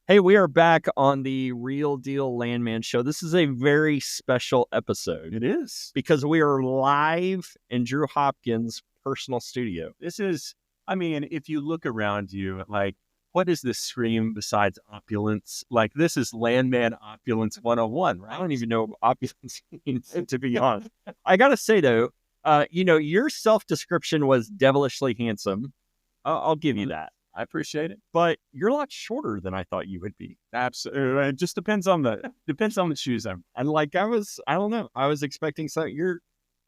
Hey, we are back on the Real Deal Landman Show. This is a very special episode. It is. Because we are live in Drew Hopkins' personal studio. This is, I mean, if you look around you, like, what is this scream besides opulence? Like, this is Landman Opulence 101, right? I don't even know what opulence means, to be honest. I got to say, though, your self-description was devilishly handsome. I'll give you that. I appreciate it, but you're a lot shorter than I thought you would be. Absolutely, it just depends on the shoes I'm. And like I don't know, I was expecting something.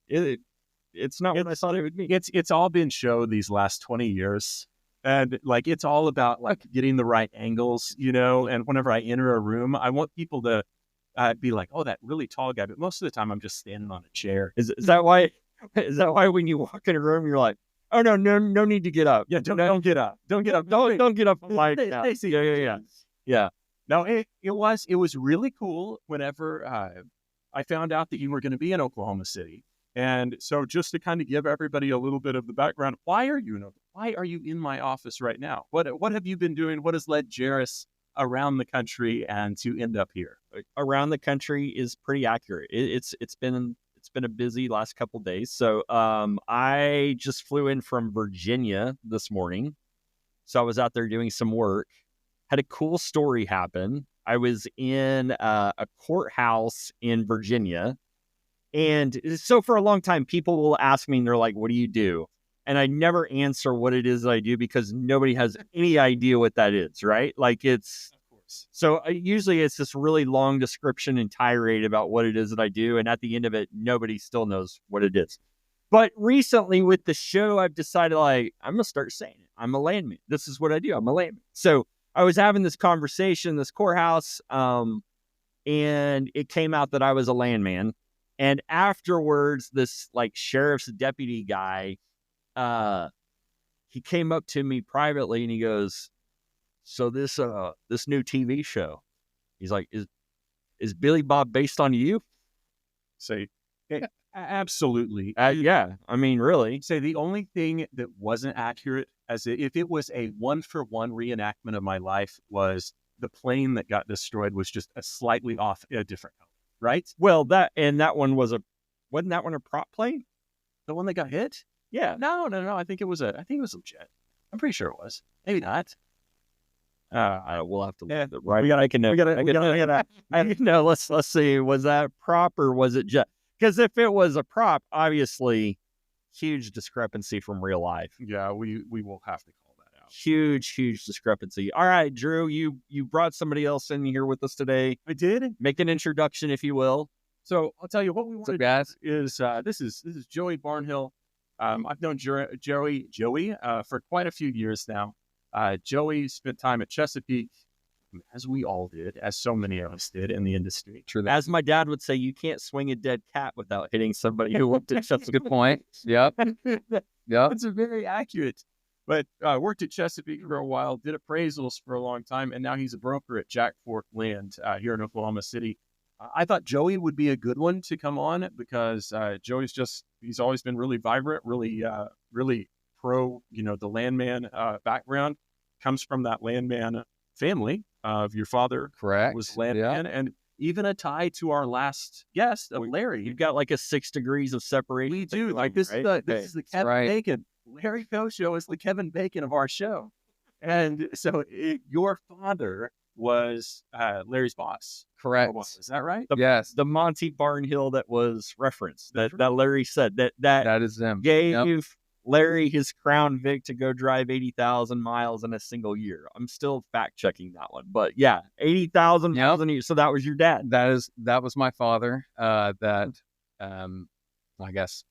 It's not what I thought it would be. It's all been show these last 20 years, and like it's all about like getting the right angles, And whenever I enter a room, I want people to be like, "Oh, that really tall guy," but most of the time I'm just standing on a chair. Is that why? Is that why when you walk in a room, you're like, oh, no need to get up. Yeah, don't get up. Don't get up. Don't get up. Like, yeah. No, it was really cool whenever I found out that you were going to be in Oklahoma City. And so just to kind of give everybody a little bit of the background, why are you in my office right now? What have you been doing? What has led Jerris around the country and to end up here? Around the country is pretty accurate. It's been a busy last couple of days. So I just flew in from Virginia this morning. So I was out there doing some work. Had a cool story happen. I was in a courthouse in Virginia. And so for a long time, people will ask me, and they're like, what do you do? And I never answer what it is that I do because nobody has any idea what that is, right? Like So usually it's this really long description and tirade about what it is that I do. And at the end of it, nobody still knows what it is. But recently with the show, I've decided I'm going to start saying it. I'm a landman. This is what I do. I'm a landman. So I was having this conversation, this courthouse, and it came out that I was a landman. And afterwards, this sheriff's deputy guy, he came up to me privately and he goes, so this new TV show, he's like, is Billy Bob based on you? Say, absolutely. Yeah. I mean, really. Say the only thing that wasn't accurate, if it was a 1-for-1 reenactment of my life, was the plane that got destroyed was just a slightly off, a different color, right? Well, that one wasn't that one a prop plane? The one that got hit? Yeah. No. I think it was a jet. I'm pretty sure it was. Maybe not. We'll have to. Yeah, right. I can know. Let's see. Was that prop or was it jet? Because if it was a prop, obviously, huge discrepancy from real life. Yeah, we will have to call that out. Huge discrepancy. All right, Drew, you brought somebody else in here with us today. I did. Make an introduction, if you will. So I'll tell you what we want to do is this is Joey Barnhill. I've known Joey for quite a few years now. Joey spent time at Chesapeake, as we all did, as so many of us did in the industry. True. As my dad would say, you can't swing a dead cat without hitting somebody who worked at Chesapeake. Good point. Yep. It's very accurate. But worked at Chesapeake for a while, did appraisals for a long time, and now he's a broker at Jack Fork Land here in Oklahoma City. I thought Joey would be a good one to come on because he's always been really vibrant, really pro, the landman background, comes from that landman family of your father. Correct. Was landman, and even a tie to our last guest of Larry. You've got like a 6 degrees of separation. We do. Like this is the Kevin Bacon. Larry Kosho is the Kevin Bacon of our show. And so your father was Larry's boss. Correct. Is that right? Yes. The Monty Barnhill that was referenced, that Larry said, that is them. Gave Larry his Crown Vic to go drive 80,000 miles in a single year. I'm still fact checking that one, but yeah, 80,000 miles in a year. So that was your dad. That was my father. That I guess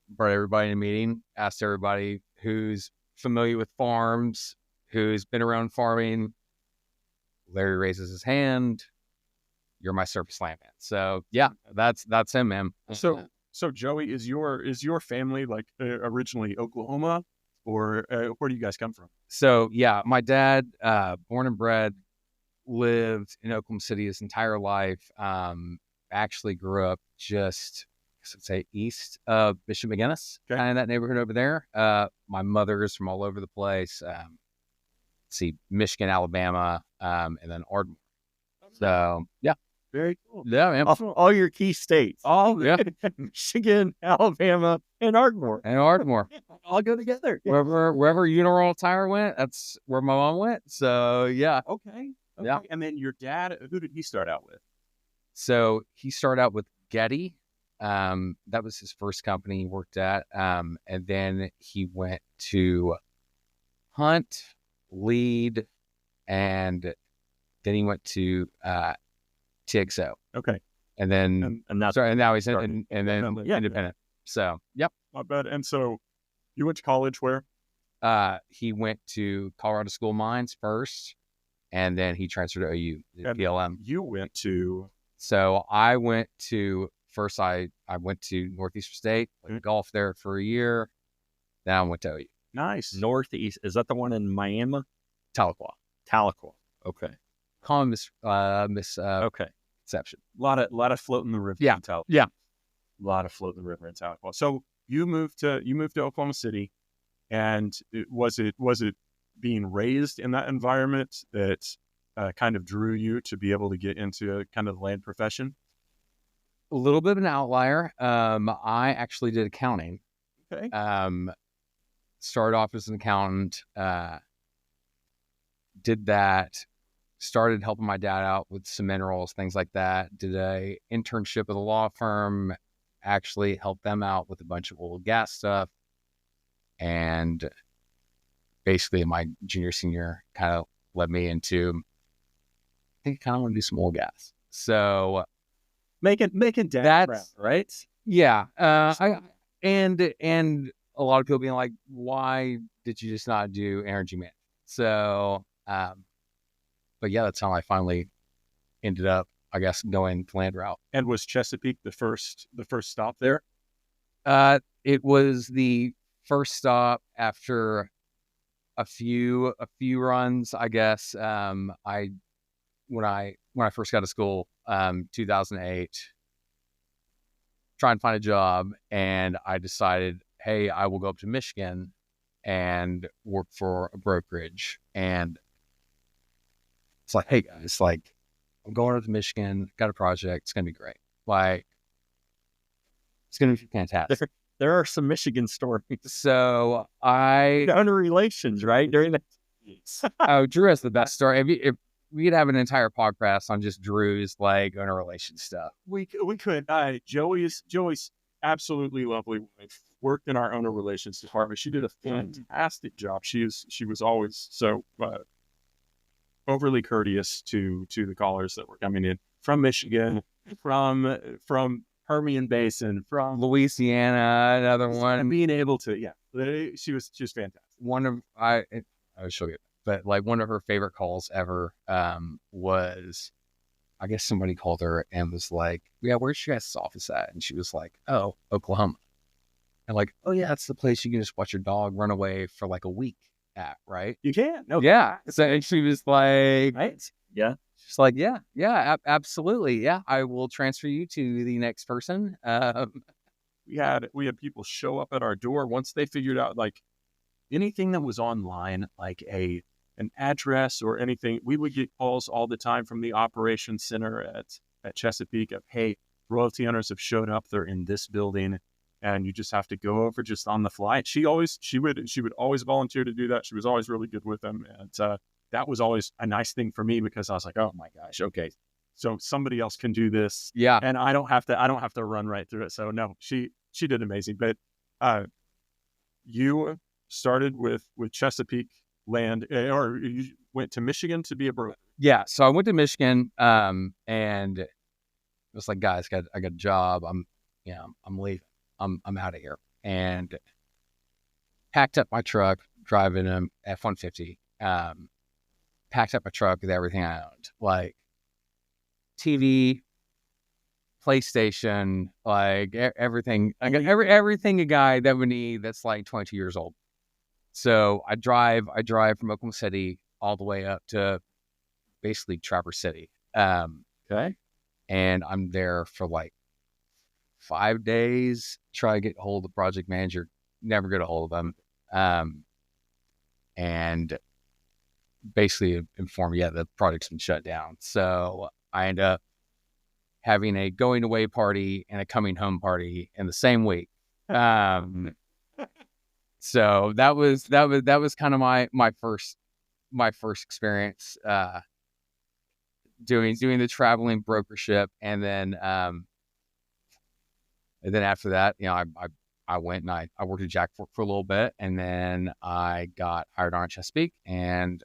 brought everybody in a meeting, asked everybody who's familiar with farms, who's been around farming. Larry raises his hand. You're my surface landman. So yeah, that's him, man. So So Joey, is your family like originally Oklahoma, or where do you guys come from? So yeah, my dad, born and bred, lived in Oklahoma City his entire life. Actually grew up just, I should say, east of Bishop McGinnis, Okay. kind of that neighborhood over there. My mother's from all over the place. Let's see, Michigan, Alabama, and then Ardmore. So yeah, Very cool. yeah, man. All your key states. All Yeah. Michigan, Alabama, and Ardmore. And Ardmore. All go together. Wherever Uniroyal Tire went, that's where my mom went. So yeah. Okay. Yeah. And then your dad, who did he start out with? So he started out with Getty. That was his first company he worked at. And then he went to Hunt, Lead, and then he went to TXO. Okay. And then And that's and now he's started. and then Yeah. independent. So yep. Not bad. And so you went to college where? He went to Colorado School of Mines first, and then he transferred to OU, And PLM. You went to So I went to first. I went to Northeastern State, played golf there for a year. Then I went to OU, nice. Northeast. Is that the one in Miami? Tahlequah. Tahlequah. Okay. Common Okay. misconception. A lot of floating the river. Yeah. In Tahlequah. Yeah. A lot of floating the river in Tahlequah. So you moved to Oklahoma City, and was it being raised in that environment that kind of drew you to be able to get into kind of the land profession? A little bit of an outlier. I actually did accounting. Okay. Started off as an accountant. Did that. Started helping my dad out with some minerals, things like that. Did a internship with a law firm. Actually helped them out with a bunch of oil and gas stuff. And basically my junior, senior kind of led me into, I think I kind of want to do some oil and gas. So Making dad proud, right? yeah. And a lot of people being like, why did you just not do energy management? So, but yeah, that's how I finally ended up, I guess, going the land route. And was Chesapeake the first stop there? It was the first stop after a few runs, I guess. When I first got to school, 2008, trying to find a job, and I decided, hey, I will go up to Michigan and work for a brokerage. And it's like, hey guys, like, I'm going up to Michigan, got a project, it's gonna be great. Like, it's gonna be fantastic. There are some Michigan stories. So I Under relations, right? During the Drew has the best story. If we could have an entire podcast on just Drew's like interrelation stuff. We could. Joey's absolutely lovely wife worked in our owner relations department. She did a fantastic job. She was always so overly courteous to the callers that were coming in from Michigan, from Permian Basin, from Louisiana, another one. and being able to, she was fantastic. One of I will show you, but like one of her favorite calls ever was, I guess somebody called her and was like, yeah, where's your guys' office at? And she was like, oh, Oklahoma. And like, oh yeah, that's the place you can just watch your dog run away for like a week at, right? You can. No. Yeah. So she was like, Right? Yeah. she's like, yeah, absolutely. Yeah, I will transfer you to the next person. We had people show up at our door once they figured out like anything that was online, like an address or anything. We would get calls all the time from the operations center at Chesapeake of, hey, royalty owners have showed up. They're in this building, and you just have to go over just on the fly. She would always volunteer to do that. She was always really good with them, and that was always a nice thing for me because I was like, oh my gosh, okay, so somebody else can do this, Yeah. and I don't have to run right through it. So no, she did amazing. But you started with Chesapeake land, or you went to Michigan to be a broker. Yeah. So I went to Michigan, and it was like, guys, I got a job. I'm leaving. I'm out of here. And packed up my truck, driving an F-150. Packed up my truck with everything I owned, like TV, PlayStation, like everything. I got everything a guy that would need that's like 22 years old. So I drive from Oklahoma City all the way up to basically Traverse City. Okay. And I'm there for like 5 days, try to get a hold of the project manager, never get a hold of them. And basically inform, the project's been shut down. So I end up having a going away party and a coming home party in the same week. So that was kind of my first experience doing the traveling brokership, and then after that, I went and I worked at Jack Fork for a little bit, and then I got hired on Chesapeake, and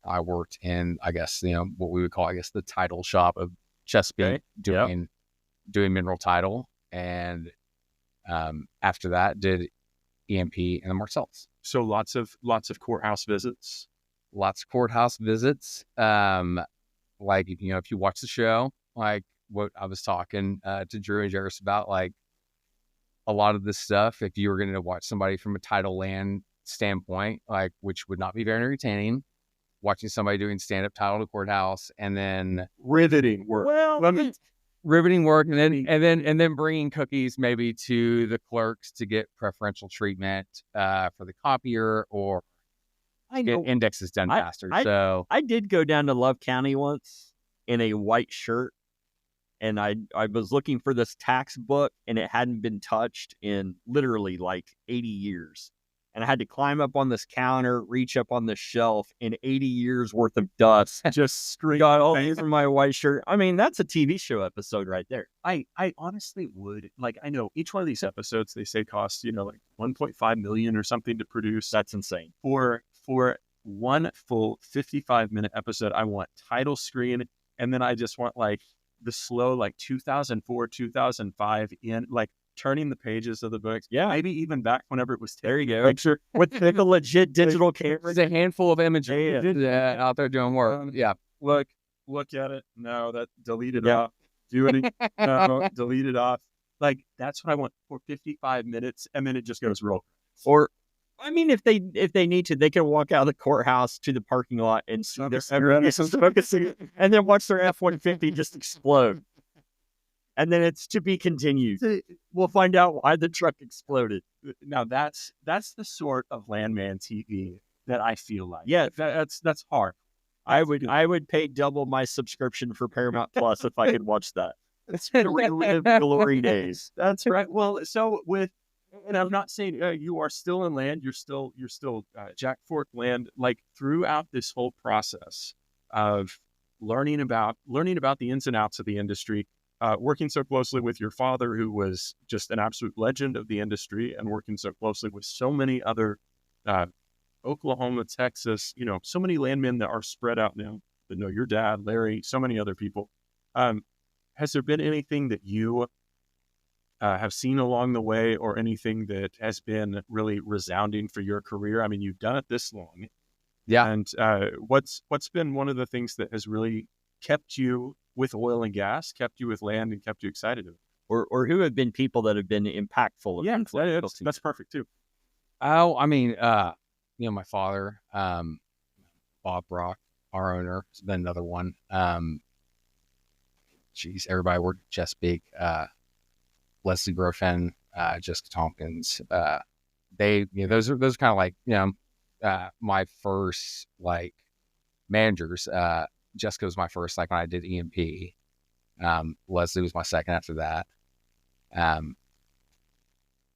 I worked in, I guess, what we would call, I guess, the title shop of Chesapeake, doing mineral title, and after that did EMP and the Marcellus. So lots of courthouse visits. Lots of courthouse visits. Like, if you watch the show, like what I was talking to Drew and Jerris about, like a lot of this stuff, if you were going to watch somebody from a title land standpoint, like, which would not be very entertaining, watching somebody doing stand-up title to courthouse, and then riveting work. Riveting work, and then bringing cookies maybe to the clerks to get preferential treatment for the copier, or get indexes done faster. So I did go down to Love County once in a white shirt, and I was looking for this tax book, and it hadn't been touched in literally like 80 years. And I had to climb up on this counter, reach up on this shelf, and 80 years worth of dust just got all over my white shirt. I mean, that's a TV show episode right there. I honestly would, like, I know each one of these episodes, they say costs, like $1.5 million or something to produce. That's insane. For one full 55-minute episode, I want title screen, and then I just want like the slow, like 2004, 2005 in, like, turning the pages of the books. Yeah. Maybe even back whenever it was there you go. Picture with the legit digital camera. There's a handful of images out there doing work. Look at it. No, that delete it off. Do it. No, delete it off. Like, that's what I want for 55 minutes, and then it just goes roll. Or, I mean, if they need to, they can walk out of the courthouse to the parking lot and see their focusing, and then watch their F-150 just explode. And then it's to be continued. We'll find out why the truck exploded. Now that's the sort of Landman TV that I feel like. Yeah, that's hard. I would pay double my subscription for Paramount Plus if I could watch that. It's relive glory days. That's right. Well, so and I'm not saying you are still in land. You're still Jack Fork land. Like, throughout this whole process of learning about the ins and outs of the industry. Working so closely with your father, who was just an absolute legend of the industry, and working so closely with so many other Oklahoma, Texas, so many landmen that are spread out now, that know your dad, Larry, so many other people. Has there been anything that you have seen along the way, or anything that has been really resounding for your career? I mean, you've done it this long. Yeah. And what's been one of the things that has really kept you with oil and gas, kept you with land, and kept you excited? Or who have been people that have been impactful? Yeah, that's perfect too. Oh, I mean, my father, Bob Brock, our owner, has been another one. Everybody worked at Chesapeake. Leslie Grofen, Jessica Tompkins. Those are kind of like, my first, like, managers. Jessica was my first, like, when I did EMP. Leslie was my second after that.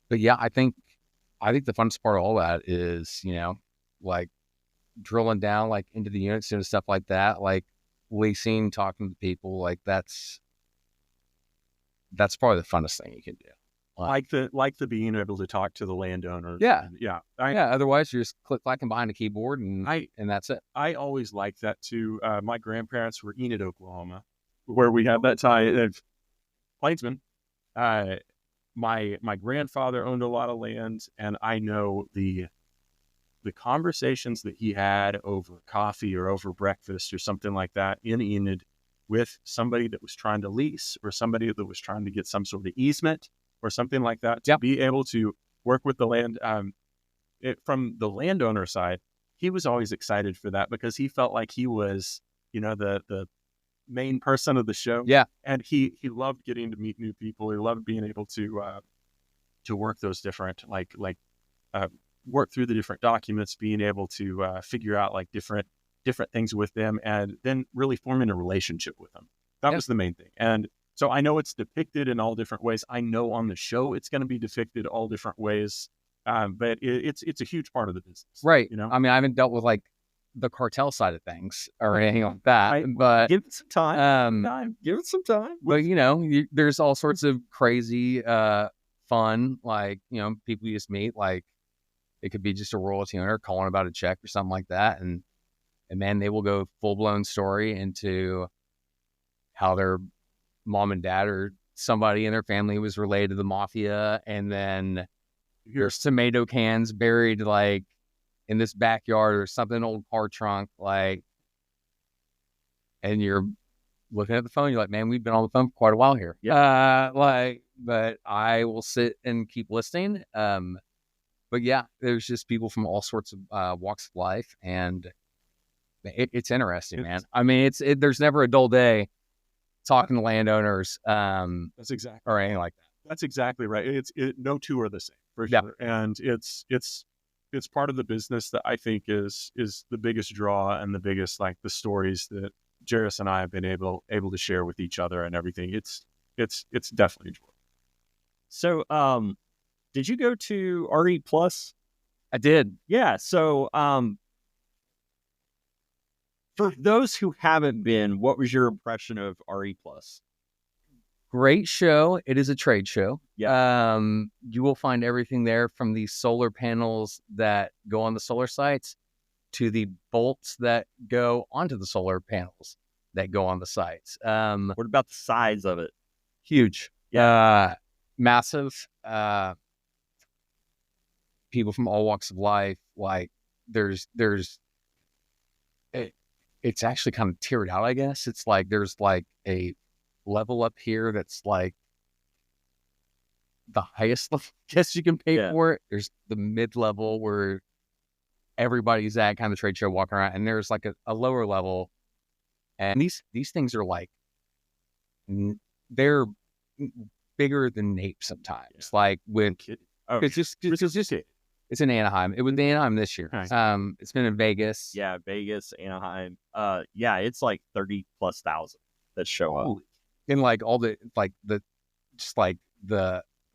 But yeah, I think the funnest part of all that is, like, drilling down, like, into the units and stuff like that, like leasing, talking to people, like, that's probably the funnest thing you can do. Like the being able to talk to the landowner. Yeah. Yeah. Otherwise you're just clacking behind a keyboard and that's it. I always liked that too. My grandparents were Enid, Oklahoma, where we have that tie of Plainsman. My grandfather owned a lot of land, and I know the conversations that he had over coffee or over breakfast or something like that in Enid with somebody that was trying to lease or somebody that was trying to get some sort of easement or something like that, to be able to work with the land. From the landowner side, he was always excited for that because he felt like he was, the main person of the show. Yeah. And he loved getting to meet new people. He loved being able to work those different, work through the different documents, being able to figure out like different things with them, and then really forming a relationship with them. That was the main thing. And so I know it's depicted in all different ways. I know on the show it's going to be depicted all different ways, but it's a huge part of the business. Right. I mean, I haven't dealt with like the cartel side of things or anything like that, but give it some time. Give it some time. But there's all sorts of crazy fun, like people you just meet, like it could be just a royalty owner calling about a check or something like that, and man, they will go full-blown story into how their mom and dad or somebody in their family was related to the mafia, and then there's tomato cans buried like in this backyard or something, old car trunk, like, and you're looking at the phone, you're like, man, we've been on the phone for quite a while here. But I will sit and keep listening. But yeah, there's just people from all sorts of walks of life, and it's interesting, man. I mean, there's never a dull day talking to landowners. That's exactly, or anything like that. That's exactly right. No two are the same for sure, and it's part of the business that I think is the biggest draw and the biggest, like, the stories that Jerris and I have been able to share with each other and everything. It's definitely joy. So, did you go to RE Plus? I did. Yeah. So, for those who haven't been, what was your impression of RE Plus? Great show. It is a trade show. Yeah. You will find everything there, from the solar panels that go on the solar sites to the bolts that go onto the solar panels that go on the sites. What about the size of it? Huge. Yeah. Massive. People from all walks of life. Like it's actually kind of tiered out, I guess. It's like there's like a level up here that's like the highest level, I guess you can pay for it. There's the mid-level where everybody's at, kind of trade show walking around, and there's like a lower level, and these things are like, they're bigger than Nape sometimes. Like when it's just it's in Anaheim. It was in Anaheim this year. Nice. It's been in Vegas. Yeah, Vegas, Anaheim. It's like 30,000+ that show up. And like all the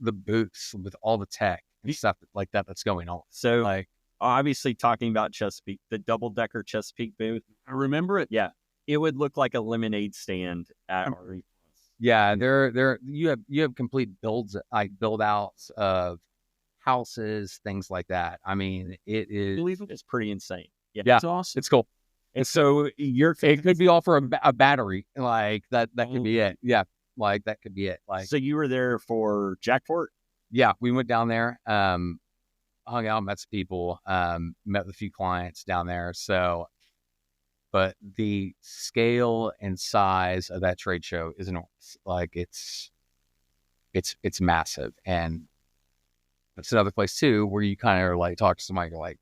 the booths with all the tech and stuff like that's going on. So, like, obviously talking about Chesapeake, the double-decker Chesapeake booth. I remember it. Yeah, it would look like a lemonade stand at RE Plus. Yeah, you have complete build outs of houses, things like that. I mean, it is. It's pretty insane. Yeah, it's awesome. It's cool. And so it could be all for a battery, like that could be it. Yeah, like that could be it. Like, so you were there for Jackport? Yeah, we went down there, hung out, met some people, met with a few clients down there. So, but the scale and size of that trade show is enormous. Like it's massive, and it's another place too where you kind of are like talk to somebody, you're like,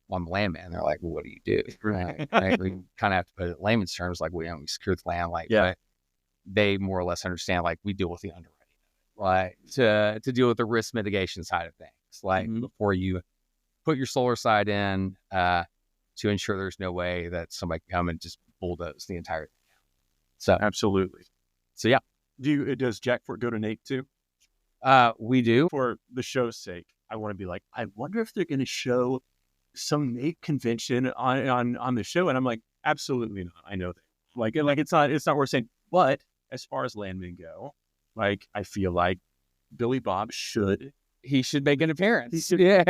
well, I'm a landman. They're like, well, what do you do? Right. We kind of have to put it in layman's terms, like we secure the land, like, but they more or less understand, like, we deal with the underwriting, like to deal with the risk mitigation side of things, like before you put your solar side in, to ensure there's no way that somebody can come and just bulldoze the entire thing out. So absolutely. So yeah. Does Jackport go to Nape too? We do. For the show's sake, I want to be like, I wonder if they're going to show some Nape convention on the show, and I'm like, absolutely not. I know that. Like it's not worth saying. But as far as landmen go, like, I feel like Billy Bob should make an appearance. He should. Yeah.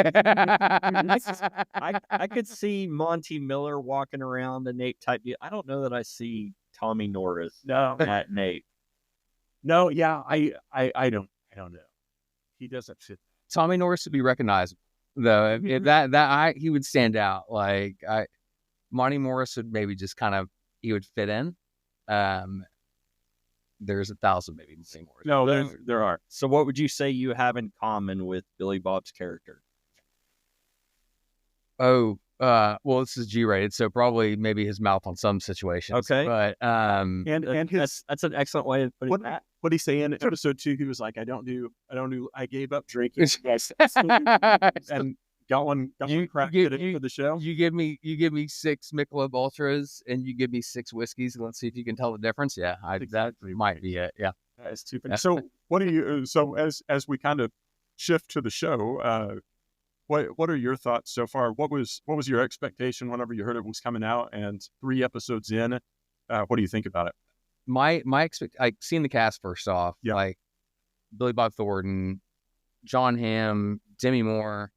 I could see Monty Miller walking around the Nape type deal. I don't know that I see Tommy Norris at Nape. No, yeah, I don't know. He doesn't fit. Tommy Norris would be recognizable, though. If he would stand out. Like Monty Morris would maybe just kind of, he would fit in. There's 1,000 maybe more. No, there are. So what would you say you have in common with Billy Bob's character? Oh, well, this is G-rated, so probably maybe his mouth on some situations. Okay. But And his that's an excellent way of putting that. what did he say in episode 2? He was like, I gave up drinking. And got one cracked for the show. You give me 6 Michelob Ultras and you give me 6 whiskeys, and let's see if you can tell the difference. Yeah, that might be it. Yeah, that's too funny. So what do you? So as we kind of shift to the show, what are your thoughts so far? What was your expectation whenever you heard it was coming out? And 3 episodes in, what do you think about it? Like seeing the cast first off, like Billy Bob Thornton, John Hamm, Demi Moore,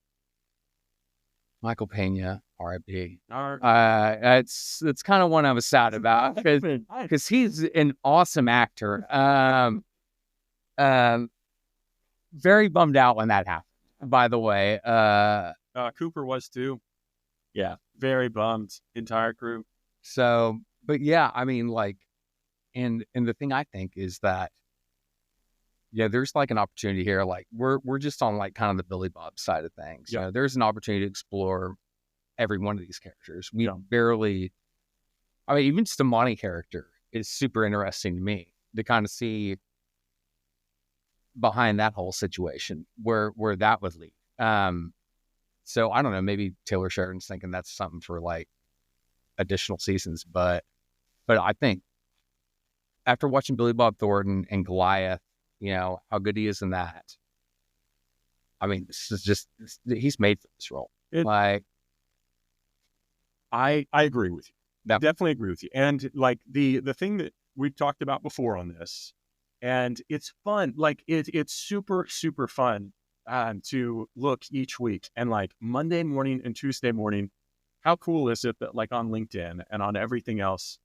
Michael Pena, R.I.P. It's kind of one I was sad about because he's an awesome actor. Very bummed out when that happened, by the way. Cooper was too. Yeah, very bummed. Entire crew. So, but yeah, I mean, like, and the thing I think is that, there's like an opportunity here. Like we're just on like kind of the Billy Bob side of things. Yeah. There's an opportunity to explore every one of these characters. We barely, I mean, even just the Monty character is super interesting to me to kind of see behind that whole situation where that would lead. So I don't know, maybe Taylor Sheridan's thinking that's something for like additional seasons, but I think after watching Billy Bob Thornton and Goliath, how good he is in that. I mean, this is just, he's made for this role. I agree with you. Definitely agree with you. And like the thing that we've talked about before on this, and it's fun. Like it's super, super fun to look each week. And like Monday morning and Tuesday morning, how cool is it that like on LinkedIn and on everything else,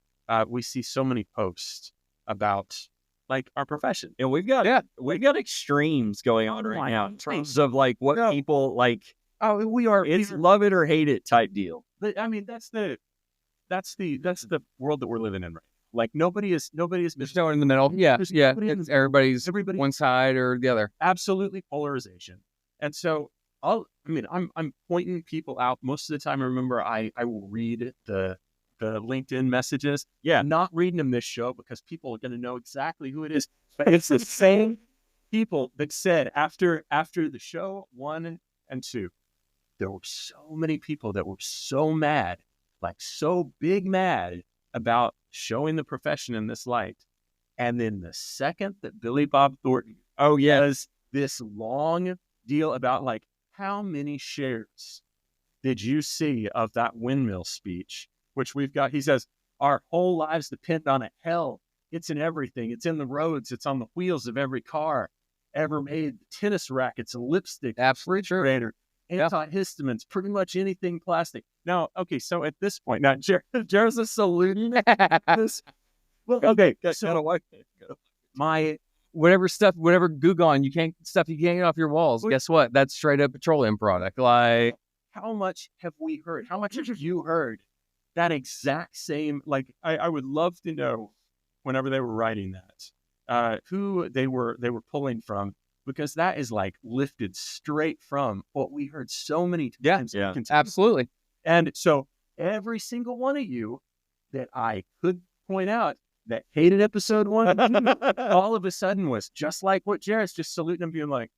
we see so many posts about like our profession. And we've got extremes going on right now in terms of like what people like. Oh, it's love it or hate it type deal. But I mean, that's the world that we're living in right now. Like nobody is there's no one in the middle. Yeah. Everybody's one side or the other. Absolutely polarization. And so I'm pointing people out most of the time. I remember I will read the LinkedIn messages. Yeah. Not reading them this show because people are going to know exactly who it is. But it's the same people that said after the show 1 and 2, there were so many people that were so mad, like so big mad about showing the profession in this light. And then the second that Billy Bob Thornton has this long deal about like, how many shares did you see of that windmill speech, which we've got? He says, our whole lives depend on it. Hell, it's in everything. It's in the roads. It's on the wheels of every car ever made. Tennis rackets, a lipstick, refrigerator, antihistamines, pretty much anything plastic. Now, okay, so at this point, now Jerris is saluting this. Well, okay, so whatever goo gone you can't get off your walls. Guess what? That's straight up petroleum product. Like, how much have we heard? How much have you heard that exact same? Like, I would love to know whenever they were writing that, who they were pulling from. Because that is like lifted straight from what we heard so many times. Yeah, absolutely. And so every single one of you that I could point out that hated episode 1, all of a sudden was just like what Jerris, just saluting him, being like,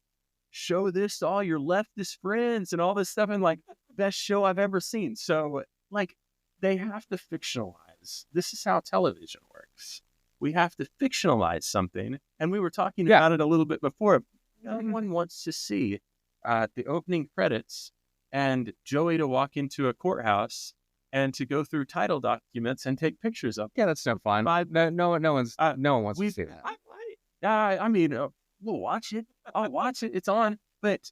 show this to all your leftist friends and all this stuff. And like, best show I've ever seen. So like, they have to fictionalize. This is how television works. We have to fictionalize something. And we were talking about it a little bit before. No one wants to see the opening credits and Joey to walk into a courthouse and to go through title documents and take pictures of. Yeah, that's no fun. No one wants to see that. I mean, we'll watch it. I'll watch it. It's on. But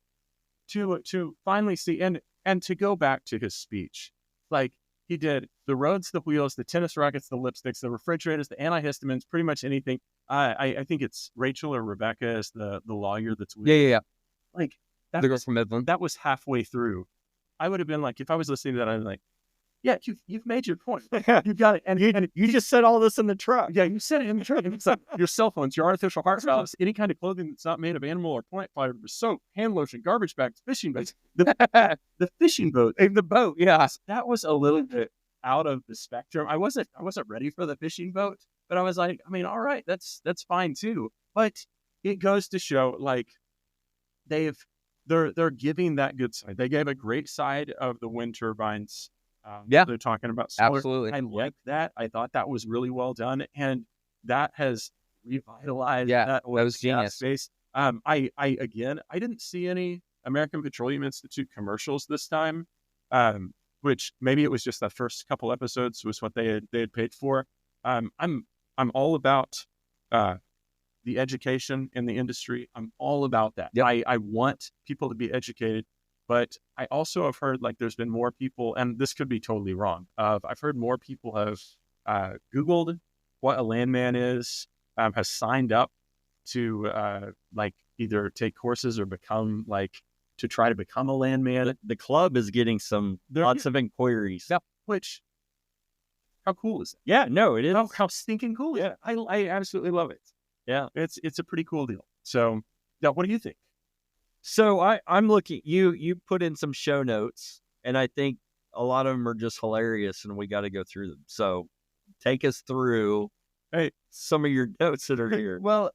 to finally see and to go back to his speech, like he did the roads, the wheels, the tennis rackets, the lipsticks, the refrigerators, the antihistamines, pretty much anything. I think it's Rachel or Rebecca is the lawyer that's with yeah. Like the girl from Midland. That was halfway through. I would have been like, if I was listening to that, I'm like, Yeah, you've made your point. You got it. And you just said all this in the truck. yeah, you said it in the truck. It's like your cell phones, your artificial heart valves, any kind of clothing that's not made of animal or plant fiber, soap, hand lotion, garbage bags, fishing boats. The fishing boat, The boat, yeah. that was a little bit out of the spectrum. I wasn't ready for the fishing boat, but I was like, I mean, all right, that's fine too. But it goes to show, like, they're giving that good side. They gave a great side of the wind turbines. Yeah. They're talking about solar. Absolutely. I like that. I thought that was really well done, and that has revitalized that was genius. space. I didn't see any American Petroleum Institute commercials this time, which maybe it was just the first couple episodes was what they had paid for. I'm all about the education in the industry. I'm all about that. Yep. I want people to be educated, but I also have heard, like, there's been more people, and this could be totally wrong. I've heard more people have Googled what a landman is, has signed up to like either take courses or become to try to become a landman. The club is getting lots of inquiries. Yeah, which, how cool is that? Yeah, no, it is. How stinking cool is it? I absolutely love it. Yeah, it's a pretty cool deal. So, yeah, what do you think? So I'm looking. You put in some show notes, and I think a lot of them are just hilarious, and we got to go through them. So, take us through some of your notes that are here. Well,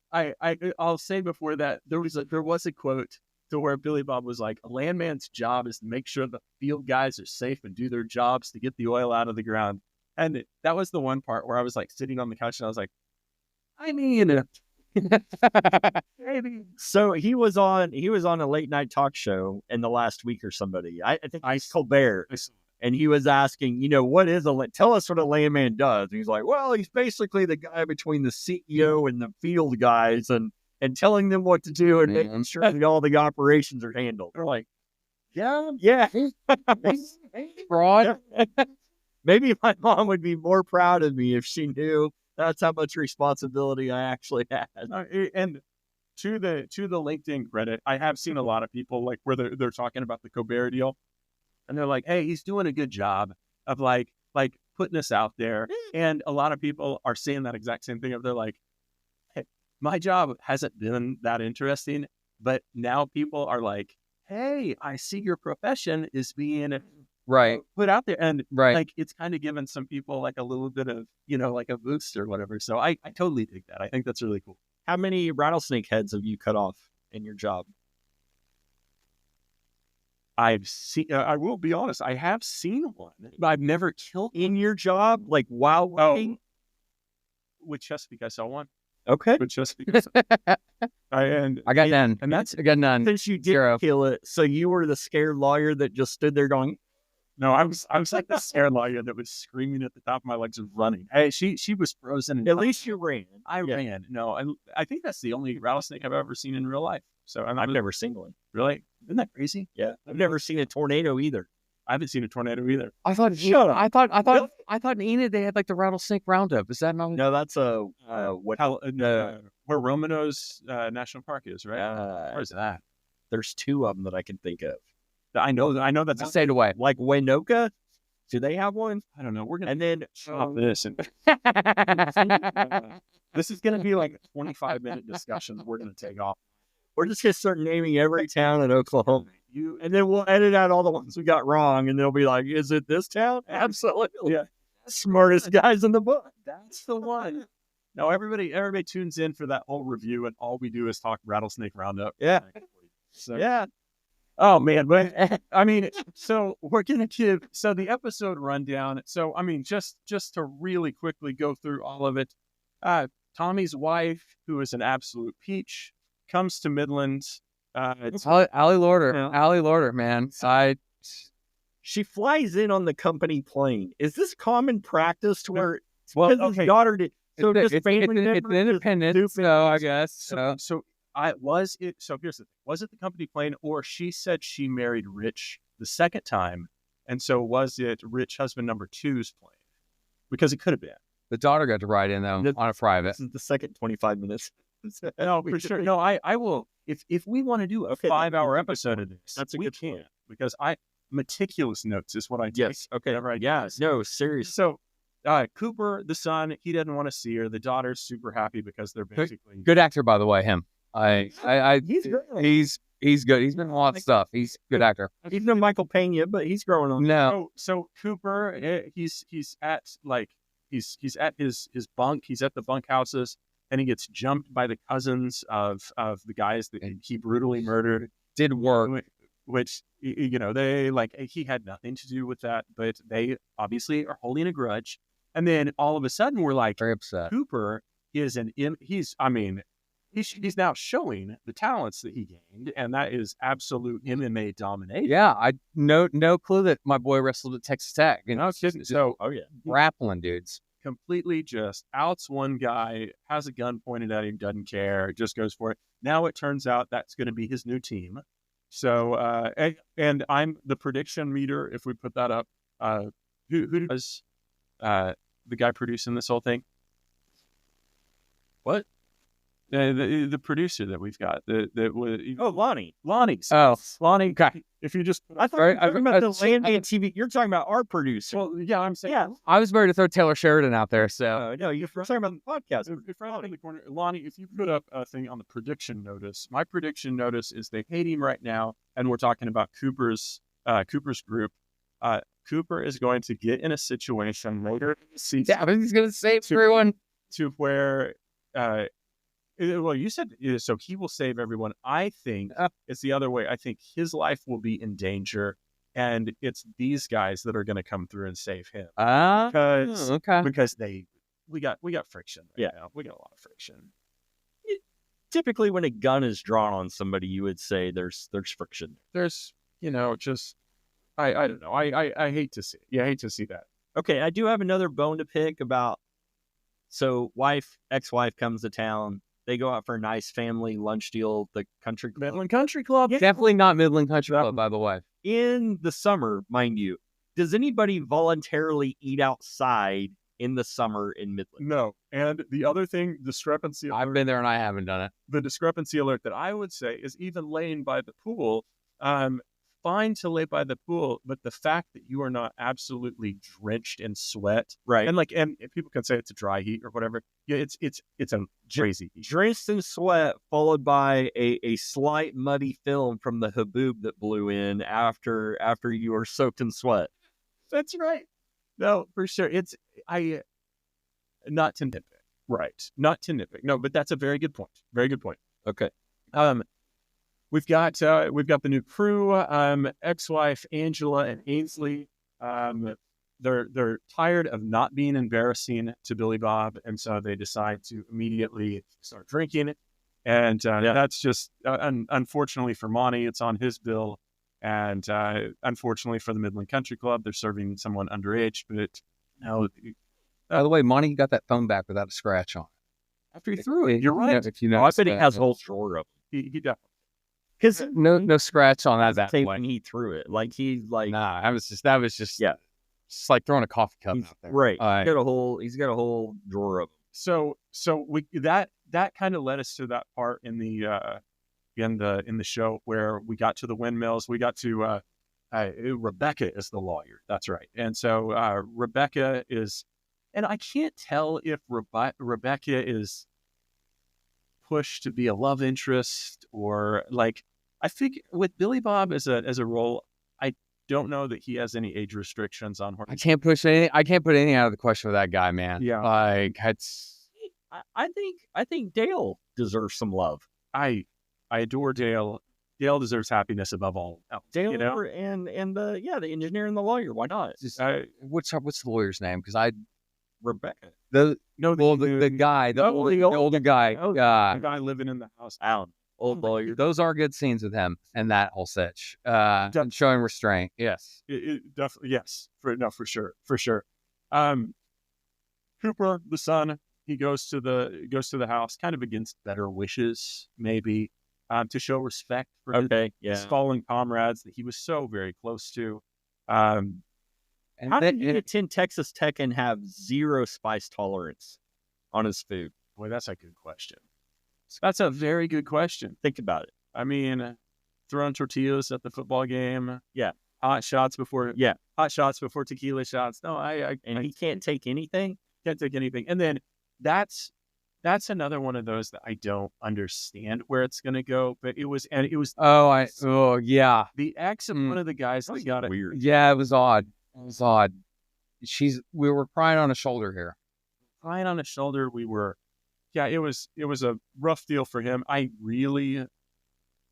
I'll say before that there was a quote to where Billy Bob was like, "A landman's job is to make sure the field guys are safe and do their jobs to get the oil out of the ground." And that was the one part where I was like sitting on the couch and I was like, I mean, maybe. So he was on a late night talk show in the last week or somebody. I think it's Colbert. And he was asking, what is tell us what a landman does. And he's like, well, he's basically the guy between the CEO and the field guys and telling them what to do and making sure that all the operations are handled. They're like, yeah. Fraud. Maybe my mom would be more proud of me if she knew that's how much responsibility I actually had. And to the LinkedIn credit, I have seen a lot of people like where they're talking about the Colbert deal, and they're like, "Hey, he's doing a good job of like putting us out there." And a lot of people are saying that exact same thing. They're like, "Hey, my job hasn't been that interesting, but now people are like, hey, I see your profession is being put out there," and like it's kind of given some people like a little bit of like a boost or whatever. So I totally dig that. I think that's really cool. How many rattlesnake heads have you cut off in your job? I've seen. I will be honest. I have seen one, but I've never killed in your job, like while working. With Chesapeake, I saw one. Okay, with Chesapeake, I got none, and that's I got none. Since you did kill it, so you were the scared lawyer that just stood there going. No, I was like the scared lawyer that was screaming at the top of my legs and running. Hey, she was frozen. At least you ran. I ran. No, I think that's the only rattlesnake I've ever seen in real life. So I've never seen one. Really? Isn't that crazy? Yeah, I've never seen a tornado either. I haven't seen a tornado either. I thought in Enid they had like the rattlesnake roundup. Is that not? No, that's where Romano's National Park is, right? Where's that? There's two of them that I can think of. I know that's a state away. Like Winoka, do they have one? I don't know. We're gonna and then stop this. And this is gonna be like a 25-minute discussion that we're gonna take off. We're just gonna start naming every town in Oklahoma. And then we'll edit out all the ones we got wrong, and they'll be like, "Is it this town?" Absolutely. Yeah. Smartest guys in the book. That's the one. No, everybody tunes in for that whole review, and all we do is talk rattlesnake roundup. Yeah. So yeah. Oh man, but I mean, so we're gonna give the episode rundown. So I mean, just to really quickly go through all of it. Tommy's wife, who is an absolute peach, comes to Midland. Allie Lorder, man. She flies in on the company plane. Is this common practice to where his daughter did? So it's an independent, so I guess. So here's the thing. Was it the company plane, or she said she married Rich the second time, and so was it Rich husband number 2's plane? Because it could have been. The daughter got to ride in though on a private. This is the second 25 minutes. No, for sure. No, I will. If we want to do a 5-hour episode of this, we can, because meticulous notes is what I take. Yes. Okay. whenever I do Yeah. this. No, seriously. So Cooper, the son, he doesn't want to see her. The daughter's super happy because they're basically Good actor, by the way. Him. He's good. He's good. He's been in a lot of stuff. He's a good actor. He's no Michael Pena, but he's growing on. No. So Cooper, he's at his bunk. He's at the bunk houses, and he gets jumped by the cousins of the guys that he brutally murdered. Did work. Which, you know, they he had nothing to do with that, but they obviously are holding a grudge. And then all of a sudden, we're like, Very upset. Cooper is he's now showing the talents that he gained, and that is absolute MMA domination. Yeah, I no clue that my boy wrestled at Texas Tech. You know, So, grappling dudes. completely just outs one guy, has a gun pointed at him, doesn't care, just goes for it. Now it turns out that's going to be his new team. So, and I'm the prediction meter. If we put that up, who does the guy producing this whole thing? What? The producer that we've got. Lonnie. Lonnie. Oh, Lonnie. Okay. If you just, I thought you were talking about the Landman TV. You're talking about our producer. well, yeah, I'm saying, Yeah. I was ready to throw Taylor Sheridan out there. So No, you're talking about the podcast. If right up in the corner, Lonnie, if you put up a thing on the prediction notice, my prediction notice is they hate him right now, and we're talking about Cooper's group. Cooper is going to get in a situation later in the season he's gonna save everyone. to where, well, you said so he will save everyone. I think it's the other way. I think his life will be in danger, and it's these guys that are going to come through and save him because Okay. we got friction. Right now. We got a lot of friction. Typically, when a gun is drawn on somebody, you would say there's friction. There's, just, I don't know. I hate to see it. Yeah, I hate to see that. Okay, I do have another bone to pick about. So, ex-wife comes to town. They go out for a nice family lunch deal. The country club. Midland Country Club. Yeah. Definitely not Midland Country Club, by the way. In the summer, mind you. Does anybody voluntarily eat outside in the summer in Midland? No. And the other thing, discrepancy. I've been there and I haven't done it. The discrepancy alert that I would say is even laying by the pool. Fine to lay by the pool, but the fact that you are not absolutely drenched in sweat, Right. and people can say it's a dry heat or whatever. Yeah, it's a crazy heat. Drenched in sweat, followed by a slight muddy film from the haboob that blew in after you were soaked in sweat. That's right. No, for sure. Not to nitpick. Right. Not to nitpick. No, but that's a very good point. Very good point. Okay. We've got the new crew, ex-wife Angela and Ainsley. They're tired of not being embarrassing to Billy Bob, and so they decide to immediately start drinking. And that's just unfortunately for Monty, it's on his bill, and unfortunately for the Midland Country Club, they're serving someone underage. But now, By the way, Monty got that phone back without a scratch on it. after he threw it, you're right. If you I noticed bet he that. has a whole drawer of He definitely. because No scratch on that tape point. when he threw it. Like he like Nah, that was just Yeah. It's like throwing a coffee cup he's, out there. right. All right. He's got a whole drawer of them. So we that kind of led us to that part in the show where we got to the windmills. We got to Rebecca is the lawyer. That's right. And so Rebecca is, and I can't tell if Rebecca is pushed to be a love interest or like, I think with Billy Bob as a role, I don't know that he has any age restrictions on her. I can't put anything out of the question with that guy, man. Yeah. Like it's I think Dale deserves some love. I adore Dale. Dale deserves happiness above all else. Dale you know? and the engineer and the lawyer. Why not? just what's the lawyer's name? Because Rebecca. the the guy, the older guy. the guy living in the house. Alan, old lawyer. Those are good scenes with him and that whole sitch. And showing restraint. Yes. It definitely, yes, for sure. Cooper, the son, he goes to the house, kind of against better wishes, maybe, to show respect for his fallen comrades that he was so very close to. And How did he attend Texas Tech and have zero spice tolerance on his food? Boy, that's a good question. That's a very good question. Think about it. I mean, throwing tortillas at the football game. Yeah. hot shots before tequila shots. No, And he can't take anything. can't take anything. And then that's another one of those that I don't understand where it's going to go. But it was Yeah. the ex of one of the guys that got it. Weird. Yeah, it was odd. We were crying on a shoulder here. Crying on his shoulder. It was a rough deal for him. I really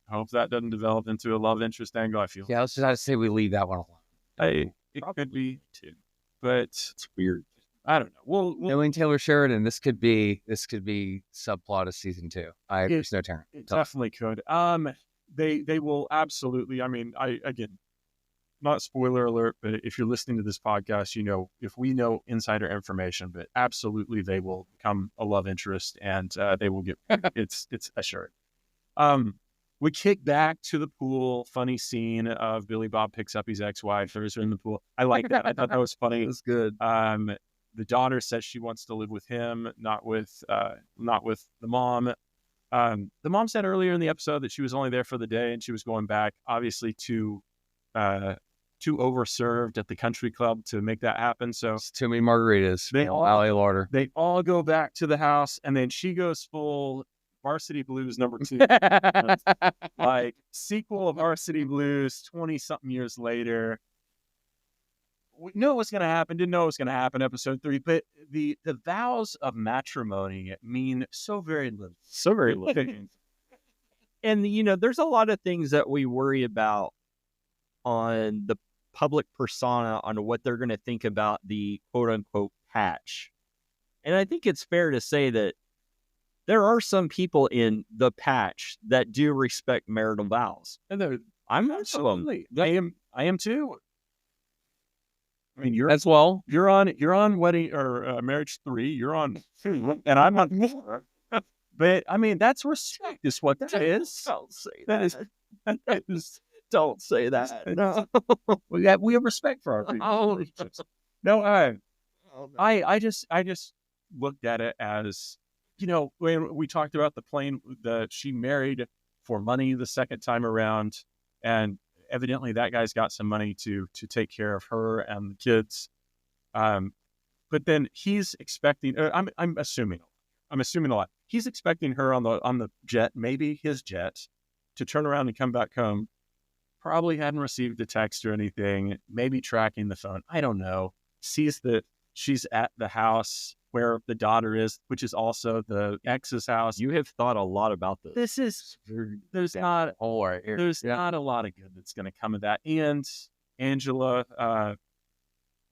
hope that doesn't develop into a love interest angle. I feel. Yeah, let's just say we leave that one alone. It could be too, but It's weird. I don't know. We'll Knowing Taylor Sheridan, this could be subplot of season 2. There's no turn. It definitely could. They will absolutely. I mean, again, not spoiler alert, but if you're listening to this podcast, if we know insider information, but absolutely they will become a love interest and they will get. it's assured. We kick back to the pool. Funny scene of Billy Bob picks up his ex-wife, throws her in the pool. I like that. I thought that was funny. It was good. The daughter says she wants to live with him, not with the mom. The mom said earlier in the episode that she was only there for the day and she was going back, obviously too overserved at the country club to make that happen. So It's too many margaritas. They all- LA Larder. they all go back to the house, and then she goes full Varsity Blues #2, like sequel of Varsity Blues 20-something years later. We knew it was going to happen, didn't know it was going to happen, episode 3, but the vows of matrimony mean so very little. So very little. And, there's a lot of things that we worry about on the public persona on what they're going to think about the quote unquote patch. And I think it's fair to say that there are some people in the patch that do respect marital vows. And I'm one of them. I am too. I mean, you're As well. you're on wedding or marriage 3. You're on 2, and I'm on 4. But I mean, that's respect, is what that is. Don't say That is. That is. Don't say that. No. We have respect for our people. No, I just looked at it as, when we talked about the plane that she married for money the second time around, and evidently that guy's got some money to take care of her and the kids. But then he's expecting. I'm assuming a lot. He's expecting her on the jet, maybe his jet, to turn around and come back home. Probably hadn't received a text or anything. Maybe tracking the phone. I don't know. Sees that she's at the house where the daughter is, which is also the ex's house. You have thought a lot about this. There's not a lot of good that's going to come of that. And Angela,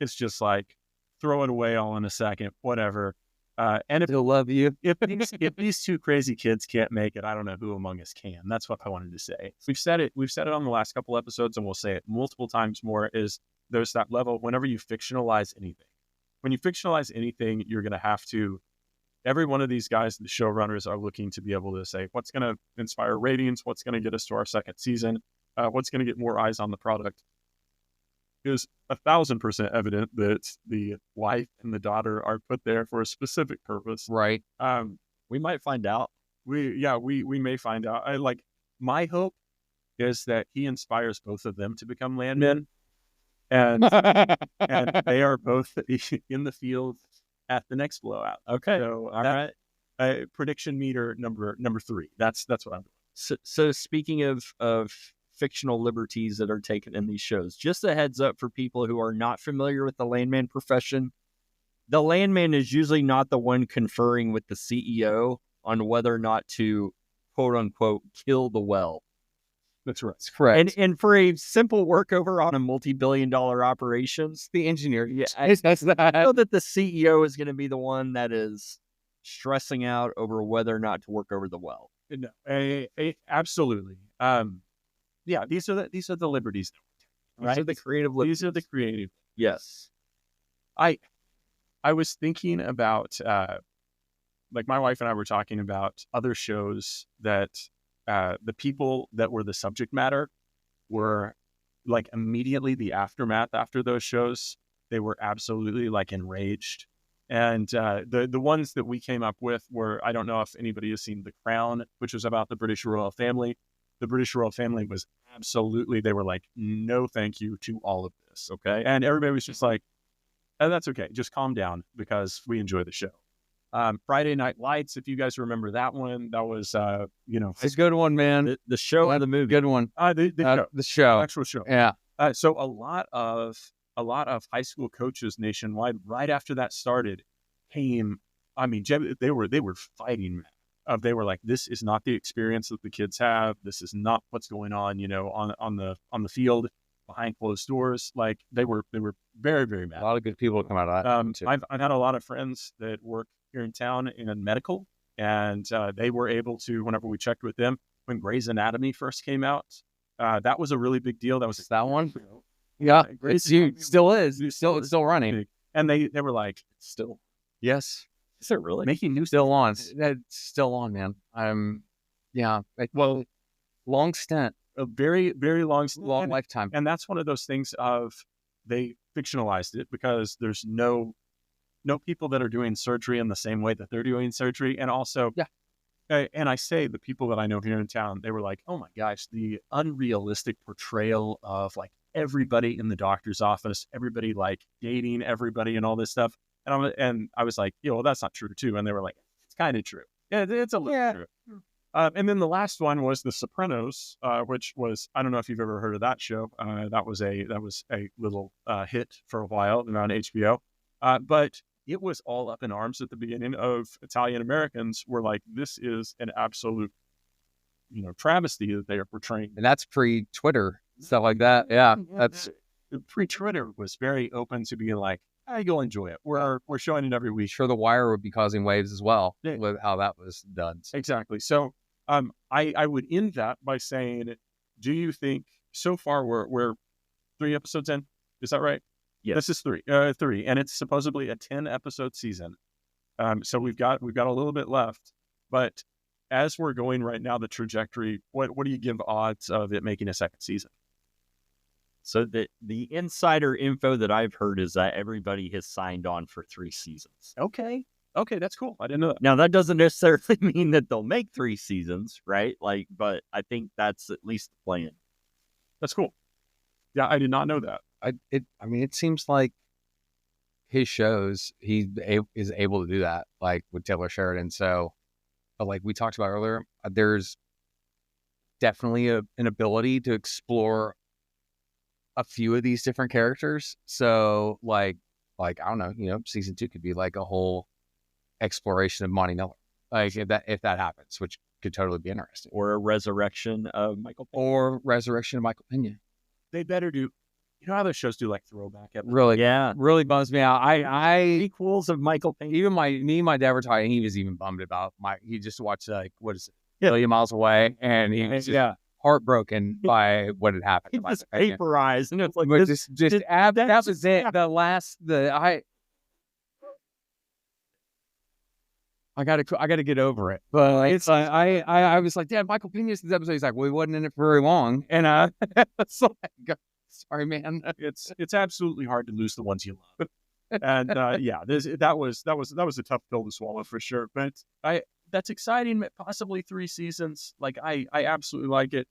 it's just like, throw it away all in a second, whatever. And Still love you. if these two crazy kids can't make it, I don't know who among us can. That's what I wanted to say. We've said it on the last couple episodes, and we'll say it multiple times more, is there's that level whenever you fictionalize anything. When you fictionalize anything, you're going to have to, every one of these guys, the showrunners, are looking to be able to say, what's going to inspire ratings? What's going to get us to our second season? What's going to get more eyes on the product? It is 1,000% evident that the wife and the daughter are put there for a specific purpose. Right. We might find out. We may find out. My hope is that he inspires both of them to become landmen, and they are both in the field at the next blowout. Okay. So all right. Prediction meter number 3. That's what I'm doing. So speaking of fictional liberties that are taken in these shows, just a heads up for people who are not familiar with the landman profession. The landman is usually not the one conferring with the CEO on whether or not to quote unquote kill the well. That's right. That's correct. And for a simple workover on a multi-billion-dollar operations, the engineer. Yeah, That's I know that the CEO is going to be the one that is stressing out over whether or not to work over the well. No, absolutely. Yeah, these are the liberties. Right? These are the creative liberties. These are the creative. Yes. I was thinking about, like, my wife and I were talking about other shows that the people that were the subject matter were, like, immediately the aftermath after those shows, they were absolutely, like, enraged. And the ones that we came up with were, I don't know if anybody has seen The Crown, which was about the British royal family. the British royal family was absolutely, they were like, no, thank you to all of this. Okay. And everybody was just like, oh, that's okay. Just calm down because we enjoy the show. Friday Night Lights, if you guys remember that one, that was, It's a good one, man. The show or the movie? Good one. The show. actual show. Yeah. So a lot of high school coaches nationwide, right after that started, came. I mean, they were fighting. They were like, this is not the experience that the kids have. This is not what's going on, on the field behind closed doors. Like they were very, very mad. A lot of good people come out of that. Too. I've had a lot of friends that work here in town in medical, and they were able to, whenever we checked with them, when Grey's Anatomy first came out, that was a really big deal. That was that one. Yeah, still is. It's still running. And they were like, still. Yes. Is it really? Making new still on. It's still on, man. Well, long stint. A very, very long lifetime. And that's one of those things of they fictionalized it because there's no people that are doing surgery in the same way that they're doing surgery. And also, and I say the people that I know here in town, they were like, oh my gosh, the unrealistic portrayal of like everybody in the doctor's office, everybody like dating everybody and all this stuff. And I was like, well, that's not true too. And they were like, it's kind of true. Yeah, it's a little true. And then the last one was The Sopranos, which was, I don't know if you've ever heard of that show. That was a little hit for a while on HBO. But it was all up in arms at the beginning of Italian Americans were like, this is an absolute, travesty that they are portraying. And that's pre-Twitter, stuff like that. Yeah. That's pre-Twitter was very open to being like, you'll enjoy it. We're showing it every week. Sure, The Wire would be causing waves as well with how that was done. Exactly. So I would end that by saying, do you think so far we're 3 episodes in? Is that right? Yeah. This is 3, and it's supposedly a 10 episode season. So we've got a little bit left, but as we're going right now, the trajectory, what do you give odds of it making a second season? So the insider info that I've heard is that everybody has signed on for 3 seasons. Okay, that's cool. I didn't know that. Now that doesn't necessarily mean that they'll make 3 seasons, right? Like, but I think that's at least the plan. That's cool. Yeah, I did not know that. It seems like his shows, he is able to do that, like with Taylor Sheridan. So, but like we talked about earlier, there's definitely an ability to explore a few of these different characters. So like I don't know, season 2 could be like a whole exploration of Monty Miller, like if that happens, which could totally be interesting. Or a resurrection of Michael Pena. They better do. You know how those shows do like throwback episodes? Really, yeah, really bums me out. Equals of Michael Pena. Even me and my dad were talking. He was even bummed about he just watched like what is it, A Million Miles Away, and he was just heartbroken by what had happened. He just vaporized, and it's like that was it. I gotta get over it. But it's I was like, Dad, Michael Pena's this episode. He's like, well, he wasn't in it for very long, and it's like. Sorry, man. It's absolutely hard to lose the ones you love, and that was a tough pill to swallow for sure. But that's exciting. Possibly 3 seasons. Like I absolutely like it.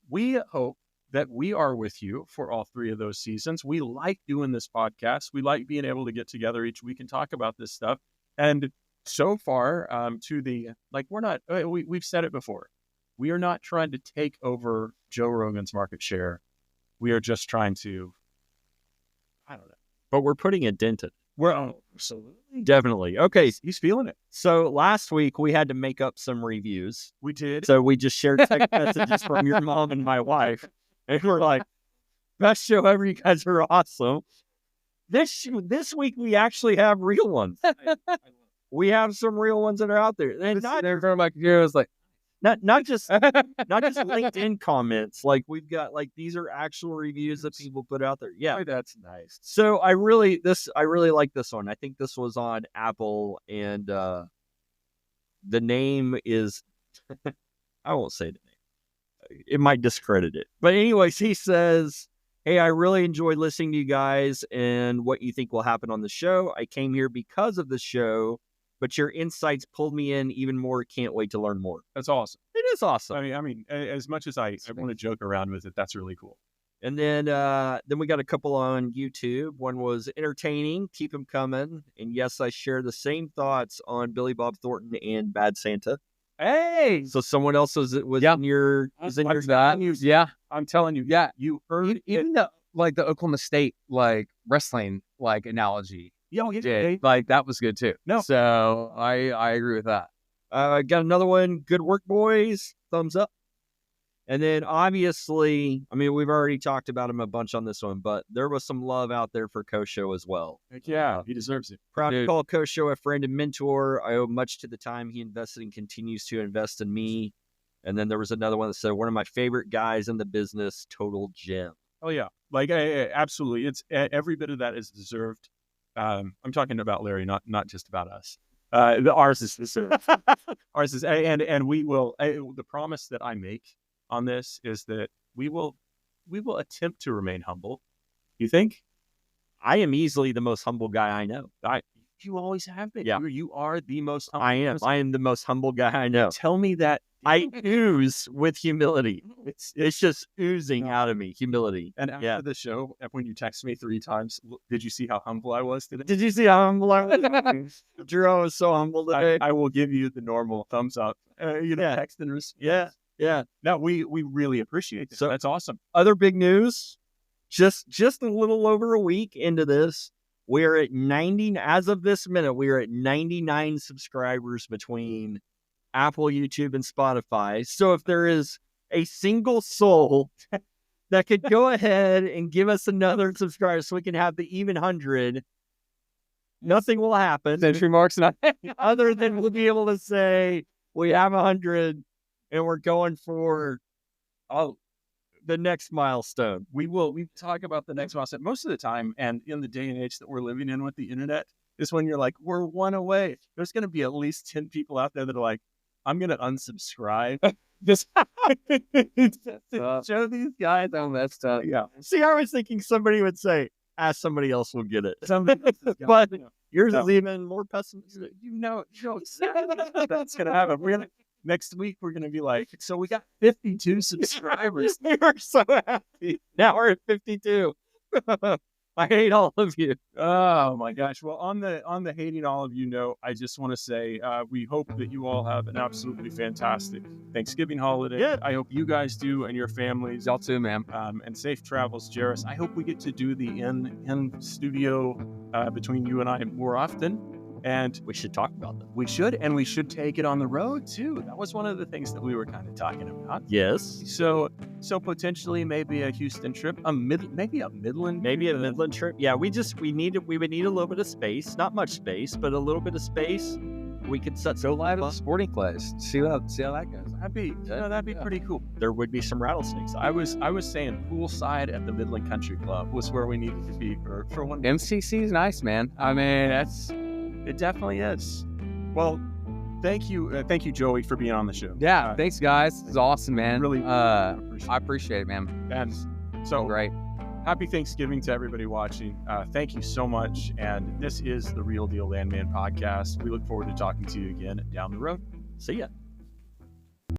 We hope that we are with you for all 3 of those seasons. We like doing this podcast. We like being able to get together each week and talk about this stuff. And so far, we're not. We've said it before. We are not trying to take over Joe Rogan's market share. We are just trying to, I don't know. But we're putting a dent in it. We're absolutely. Definitely. Okay. He's feeling it. So last week we had to make up some reviews. We did. So we just shared text messages from your mom and my wife. And we're like, best show ever. You guys are awesome. This week we actually have real ones. We have some real ones that are out there. And they're from my computer. I was like, not just LinkedIn comments. Like we've got these are actual reviews that people put out there. Yeah, that's nice. So I really like this one. I think this was on Apple, and the name is I won't say the name. It might discredit it. But anyways, he says, "Hey, I really enjoy listening to you guys and what you think will happen on the show. I came here because of the show, but your insights pulled me in even more. Can't wait to learn more." That's awesome. It is awesome. I mean, as much as I want to joke around with it, that's really cool. And then we got a couple on YouTube. One was entertaining, keep them coming. And yes, I share the same thoughts on Billy Bob Thornton and Bad Santa. Hey, so someone else was in your yeah. I'm telling you, yeah, you heard even the Oklahoma State wrestling analogy. Yeah, that was good too. No, so I agree with that. Got another one. Good work, boys. Thumbs up. And then obviously, I mean, we've already talked about him a bunch on this one, but there was some love out there for Kosho as well. Heck yeah, he deserves it. Proud to call Kosho a friend and mentor. I owe much to the time he invested and continues to invest in me. And then there was another one that said, one of my favorite guys in the business, total gem. Oh yeah, absolutely. It's every bit of that is deserved. I'm talking about Larry, not just about us. Ours is deserved. Ours is, and we will. The promise that I make on this is that we will attempt to remain humble. You think? I am easily the most humble guy I know. You always have been. Yeah. You are the most humble. I am the most humble guy I know. Tell me that. I ooze with humility. It's just oozing out of me, humility. And after the show, when you texted me 3 times, did you see how humble I was today? Did you see how humble I was? Drew, I was so humble today. I will give you the normal thumbs up. Text and response. Yeah. No, we really appreciate it. So that's awesome. Other big news, just a little over a week into this, we're at 90, as of this minute, we are at 99 subscribers between Apple, YouTube, and Spotify. So if there is a single soul that could go ahead and give us another subscriber so we can have the even 100, nothing will happen. Century marks not other than we'll be able to say we have 100 and we're going for the next milestone. We talk about the next milestone most of the time, and in the day and age that we're living in with the internet is when you're like, we're one away. There's going to be at least 10 people out there that are like, I'm going to unsubscribe. Just show these guys on that stuff. Yeah. See, I was thinking somebody would say, somebody else will get it. But yours is even more pessimistic. You know exactly that's going to happen. Next week, we're going to be like, so we got 52 subscribers. We were so happy. Now we're at 52. I hate all of you. Oh my gosh. Well, on the hating all of you note, I just want to say we hope that you all have an absolutely fantastic Thanksgiving holiday. Yeah. I hope you guys do and your families. Y'all too, man. And safe travels, Jerris. I hope we get to do the in studio between you and I more often. And we should talk about that. We should, and we should take it on the road too. That was one of the things that we were kind of talking about. Yes. So potentially maybe a Houston trip, maybe a Midland trip. Yeah, we would need a little bit of space, not much space, but a little bit of space. We could go live at a sporting place. See how that goes. That'd be pretty cool. There would be some rattlesnakes. I was saying poolside at the Midland Country Club was where we needed to be for one. MCC is nice, man. I mean, it definitely is. Well, thank you, Joey, for being on the show. Yeah, thanks, guys. It's awesome, man. Really, I appreciate it, man. And so great. Happy Thanksgiving to everybody watching. Thank you so much. And this is the Real Deal Landman podcast. We look forward to talking to you again down the road. See ya.